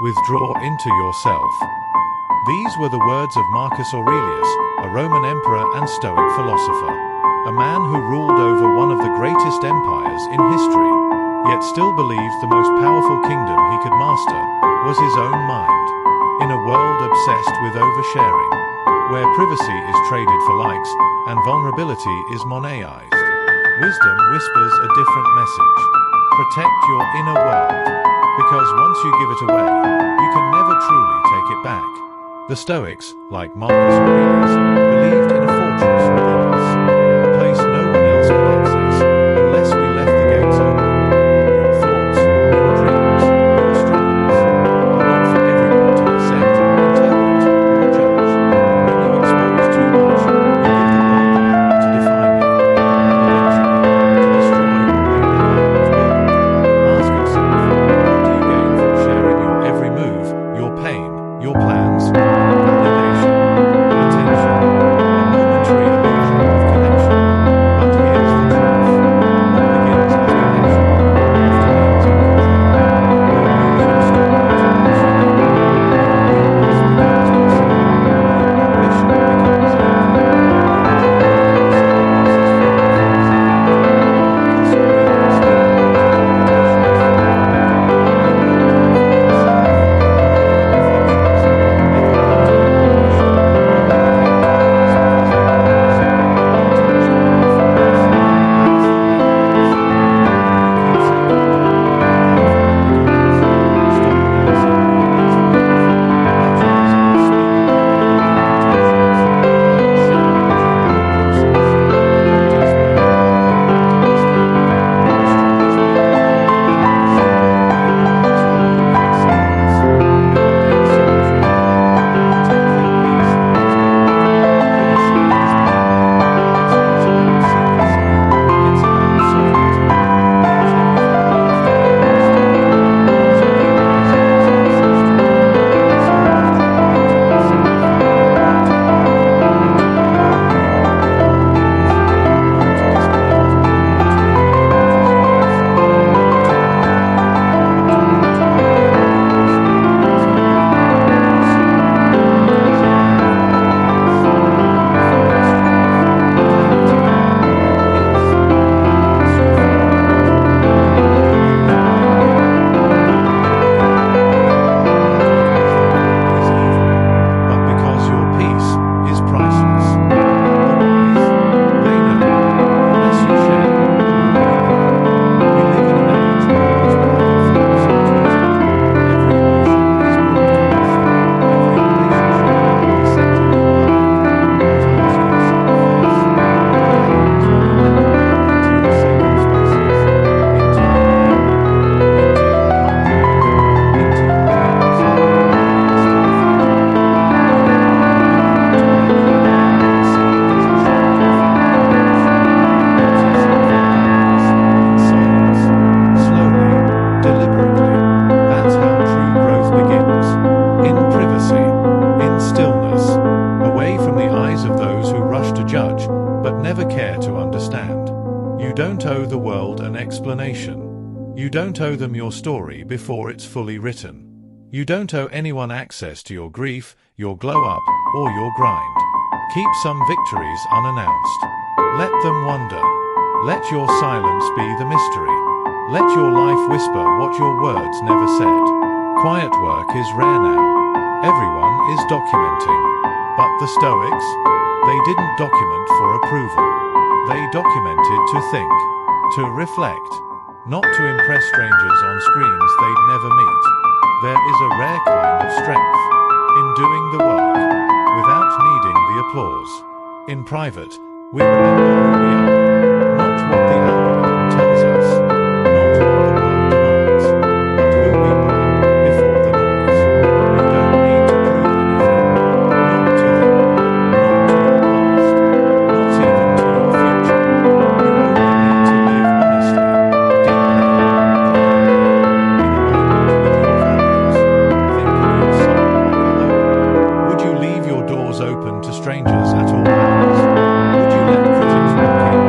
withdraw into yourself. These were the words of Marcus Aurelius, a Roman emperor and Stoic philosopher. A man who ruled over one of the greatest empires in history, yet still believed the most powerful kingdom he could master was his own mind. In a world obsessed with oversharing, where privacy is traded for likes and vulnerability is monetised, wisdom whispers a different message. Protect your inner world, because once you give it away, you can never truly take it back. The Stoics, like Marcus Aurelius, believed in a fortress within us, a place no one else can access unless we left the gates open. Your thoughts, your dreams, your struggles are not for everyone to dissect, interpret, or judge. When you expose too much, you give the world the power to define you, and eventually to destroy what they never helped build. Ask yourself, what do you gain from sharing your every move, your pain, your plans? Validation, attention, a momentary illusion of connection. But here's the truth. What begins as connection often ends in control. You lose your story to those you know. Your purpose becomes gossip. Your ambition becomes envy. Your joy becomes someone else's fear for example. Marcus Aurelius didn't want his limitations for the world. He wanted them for himself. You don't owe the world an explanation. You don't owe them your story before it's fully written. You don't owe anyone access to your grief, your glow-up, or your grind. Keep some victories unannounced. Let them wonder. Let your silence be the mystery. Let your life whisper what your words never said. Quiet work is rare now. Everyone is documenting. But the Stoics? They didn't document for approval. They documented to think, to reflect, not to impress strangers on screens they'd never meet. There is a rare kind of strength in doing the work without needing the applause. In private, we remember who we are, not what the algorithm tells us, not what the world demands, but who we were before the noise. You don't need to prove anything, not to them, not to your past, not even to your future. You only need to live honestly, deeply, privately, in alignment with your values. Think of your soul like a home. Would you leave your doors open to strangers at all hours? Would you let critics walk in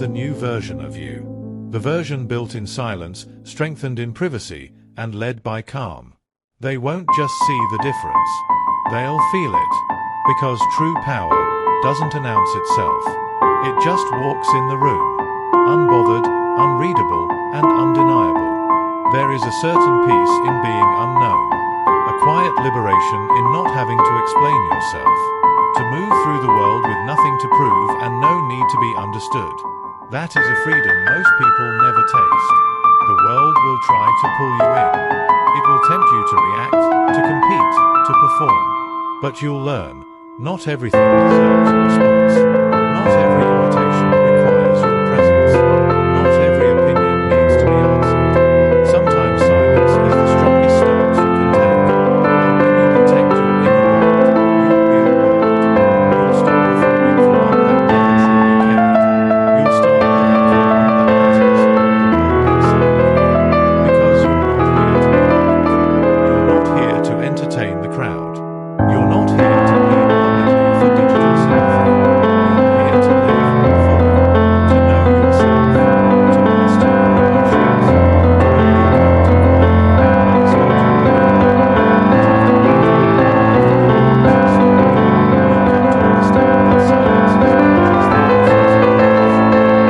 the new version of you. The version built in silence, strengthened in privacy, and led by calm. They won't just see the difference. They'll feel it. Because true power doesn't announce itself. It just walks in the room. Unbothered, unreadable, and undeniable. There is a certain peace in being unknown. A quiet liberation in not having to explain yourself. To move through the world with nothing to prove and no need to be understood. That is a freedom most people never taste. The world will try to pull you in. It will tempt you to react, to compete, to perform. But you'll learn, not everything deserves a response. Not every invitation requires your presence. Not every opinion needs to be answered. Sometimes silence is the strongest stance you can take. And when you protect your inner world, your real world, you'll stop performing for one that never truly cared. You'll start living for one that matters, the world inside of you. Because you're not here to be liked. You're not here to entertain the crowd. You're not here to plead politely for digital sympathy. You're here to live fully, to know yourself, to master your emotions, to hold your character quietly and start to You'll come to understand that silence is not just the absence of noise,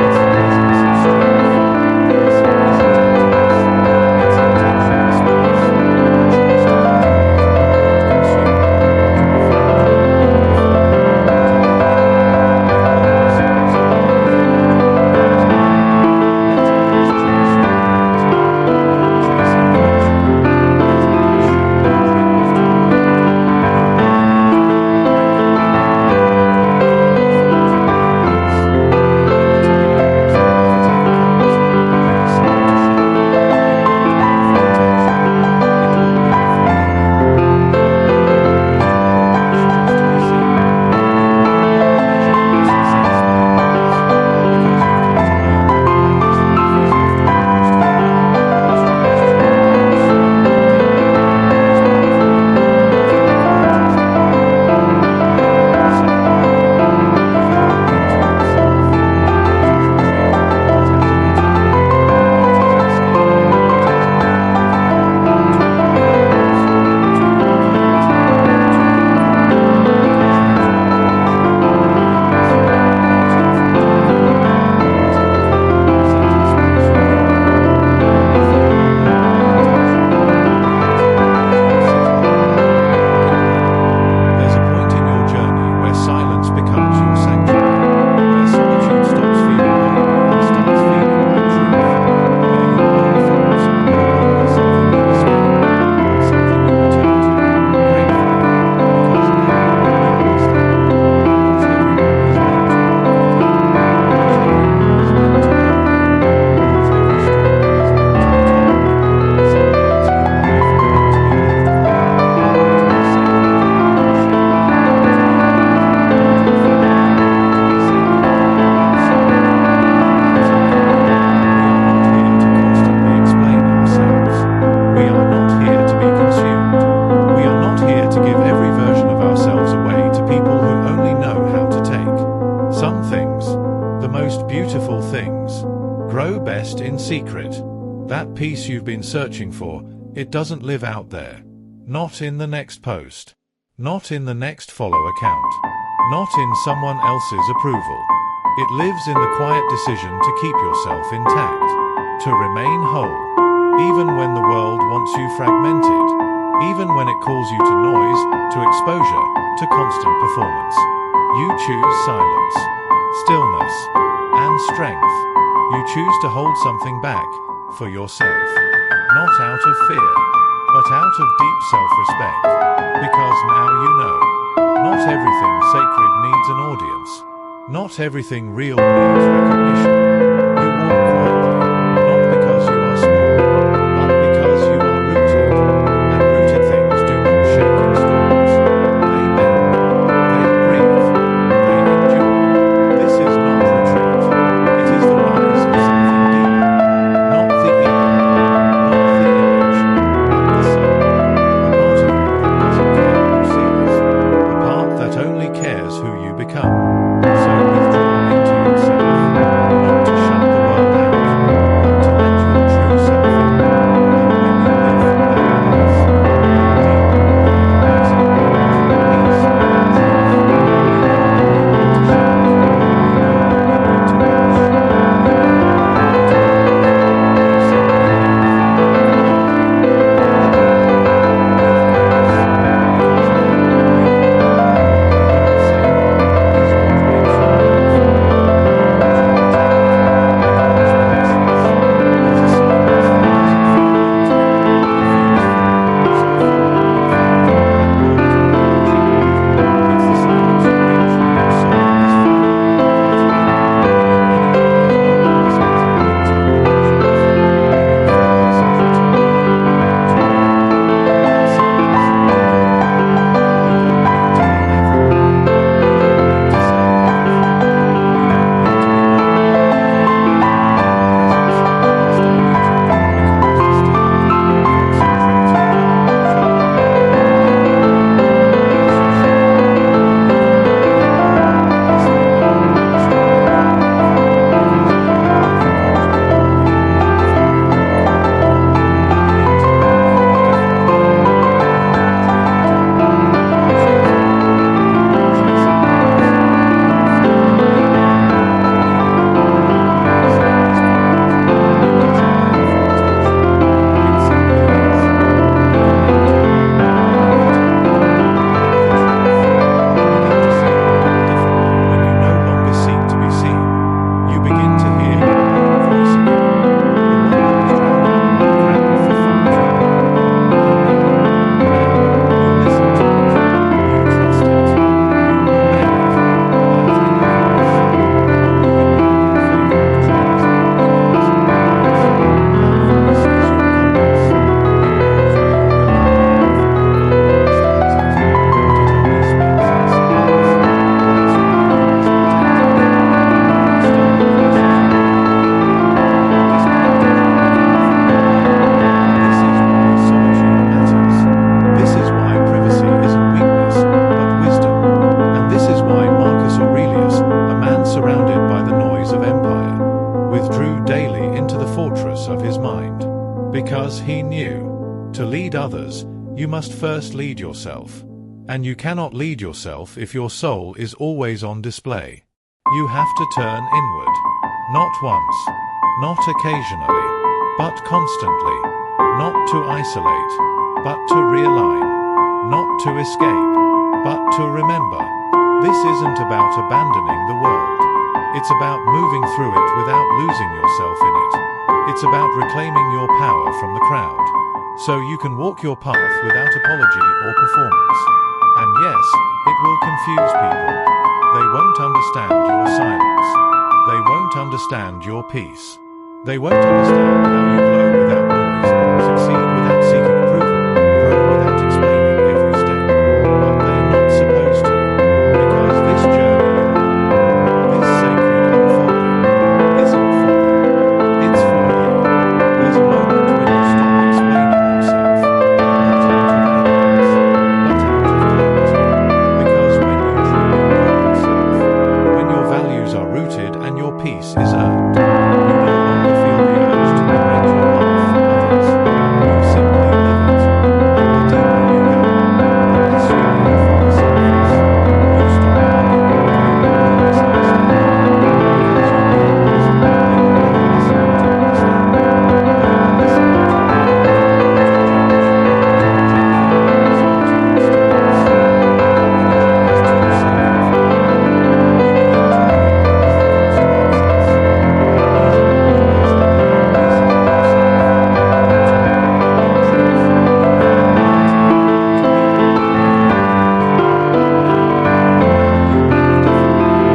it's the presence of strength. Peace isn't emptiness, it's intentional space, a choice to cultivate, not consume. Secret. That peace you've been searching for, it doesn't live out there. Not in the next post. Not in the next follow account. Not in someone else's approval. It lives in the quiet decision to keep yourself intact. To remain whole. Even when the world wants you fragmented. Even when it calls you to noise, to exposure, to constant performance. You choose silence, stillness, and strength. You choose to hold something back, for yourself. Not out of fear, but out of deep self-respect. Because now you know. Not everything sacred needs an audience. Not everything real needs recognition. You walk quietly, not because you are small, but because you are rooted. And rooted things do not shake in storms. They bend, they breathe, they endure. This is not retreat. It is the rise of something deeper. Not the ego, not the image, but the soul. The part of you that doesn't care who sees. The part that only cares who you become. So withdraw into yourself, not fortress of his mind. Because he knew, to lead others, you must first lead yourself. And you cannot lead yourself if your soul is always on display. You have to turn inward. Not once, not occasionally, but constantly. Not to isolate, but to realign. Not to escape, but to remember. This isn't about abandoning the world. It's about moving through it without losing yourself in it. It's about reclaiming your power from the crowd, so you can walk your path without apology or performance. And yes, it will confuse people. They won't understand your silence. They won't understand your peace. They won't understand how you glow without noise, succeed without seeking approval, grow without explaining every step. But they're not supposed to, because this journey you're on, this sacred unfolding, isn't for them. It's for you. There's a moment when you stop explaining yourself, not out of arrogance, but out of clarity. Because when you truly know yourself, when your values are rooted and your peace is earned, you no longer feel the urge to narrate your life for others. You simply live it. And the deeper you go, the less you need for the surface. You stop arguing with people who misunderstand you, because you realize they were never listening to understand. They were listening to react, to judge, to project their own into your stillness. Your energy is too sacred for that. You begin to recognize the consequences. These are the moments that you are releasing yourself, your time, your truth, your vulnerability, to people who never believed. But now you move differently. Your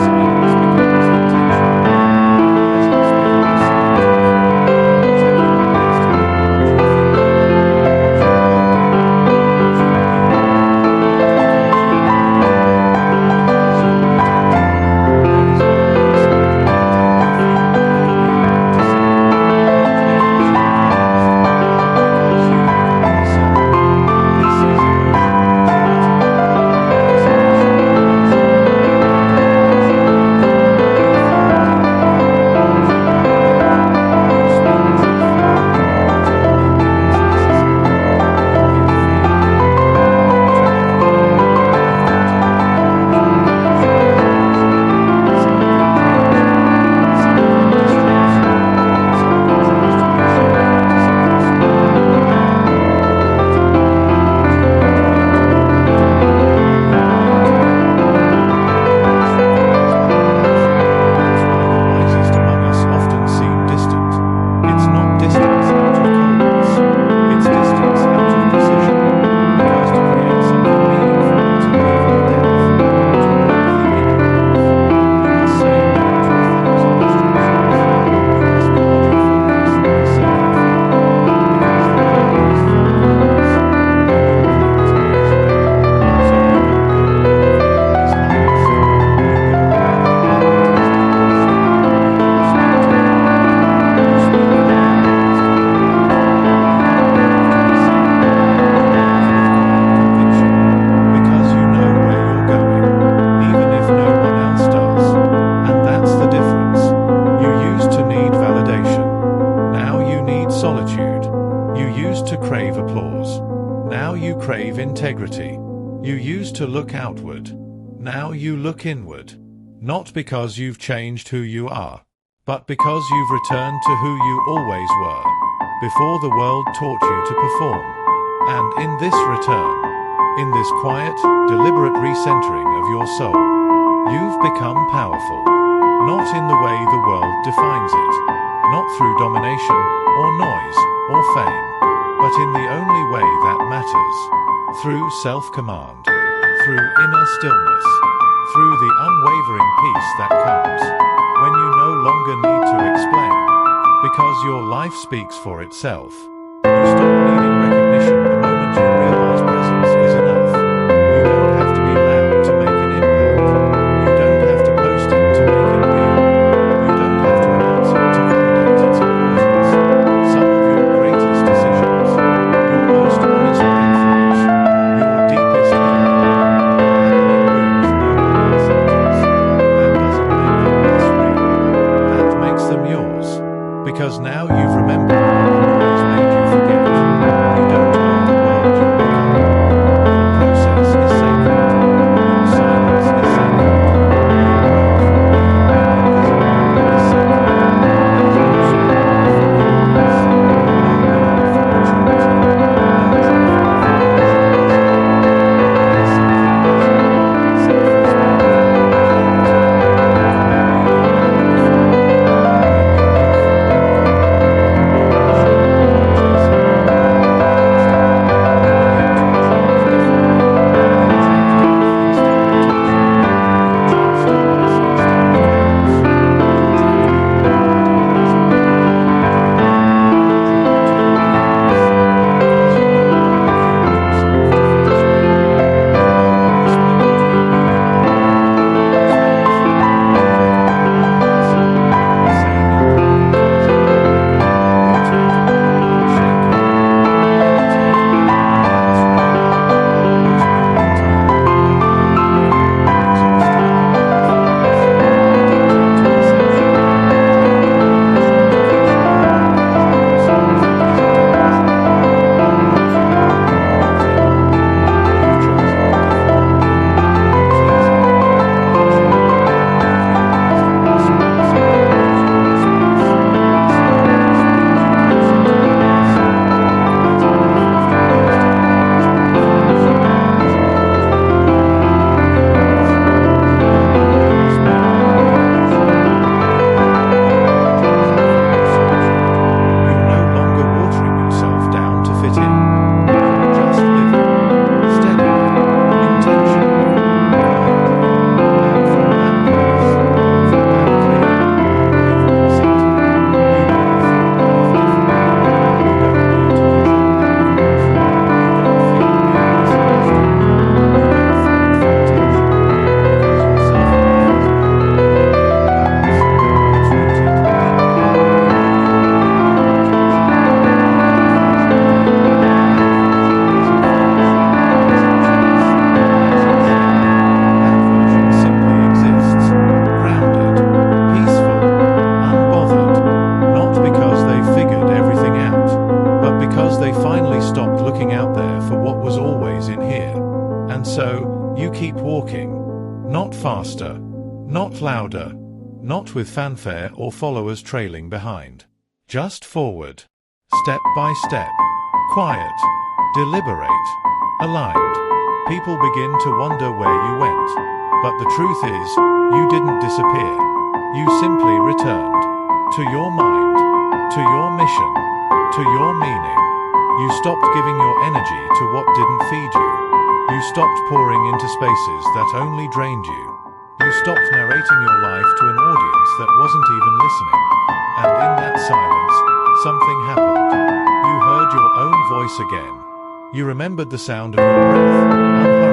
silence becomes intentional. Your presence becomes selective. Not everyone gets to hear what you're thinking, what you're building, what you're healing. Not because you're hiding, but because you're protecting. There is a world inside you that only a few will ever be allowed to see. Not because you're closed, but because you've become discerning. This is emotional maturity. This is emotional release. And in the emotional release, you feel deeply. You go big. You speak as if you not only when it's necessary. You give freely. You open to everyone. You've got to learn how to manage your boundaries. Some of it drains you. Some of it distracts you. Some of it tries to push you into something smaller. But you need to learn to be boundary. You need to be aware. This requires balance. That's why the wisest among us often seem distant. It's not distance out of coldness. It's distance out of precision. Because to create something meaningful, to live the depth, to walk the inner life, you must say no to 1,000 distractions. You must guard your focus like a sacred fire. Because the world is full of noise, and your clarity is rare. So you don't go where the volume is highest. You go where the impact is deepest. You don't speak to everyone. You speak where your words carry weight. You don't move to be seen. You move with quiet conviction. Because you know where you're going, even if no one else does. And that's the difference. You used to need validation. Now you need solitude. You used to crave applause. Now you crave integrity. You used to look outward. Now you look inward. Not because you've changed who you are, but because you've returned to who you always were, before the world taught you to perform. And in this return, in this quiet, deliberate recentering of your soul, you've become powerful. Not in the way the world defines it, not through domination, or noise, or fame, but in the only way that matters, through self-command, through inner stillness, through the unwavering peace that comes when you no longer need to explain, because your life speaks for itself. You stop needing recognition the moment you realize presence is enough. You don't have to be loud to make an impact. You don't have to post it to make it real. You don't have to announce it to validate its importance. Some of your greatest decisions, your most honest breakthroughs, your deepest healing, will happen in rooms no one else enters. That doesn't make them less real. That makes them yours. Because Because now you've remembered what the noise made you forget. You don't own the world you're becoming. Your process is sacred. Your silence is sacred. Your growth, even when invisible, is sacred. There's no shame for forgiveness, no meaning for maturity, no trophy for perseverance. There's something better, self-respect, clarity, Not faster, not louder, not with fanfare or followers trailing behind. Just forward, step by step, quiet, deliberate, aligned. People begin to wonder where you went. But the truth is, you didn't disappear. You simply returned. To your mind, to your mission, to your meaning. You stopped giving your energy to what didn't feed you. You stopped pouring into spaces that only drained you. You stopped narrating your life to an audience that wasn't even listening. And in that silence, something happened. You heard your own voice again. You remembered the sound of your breath,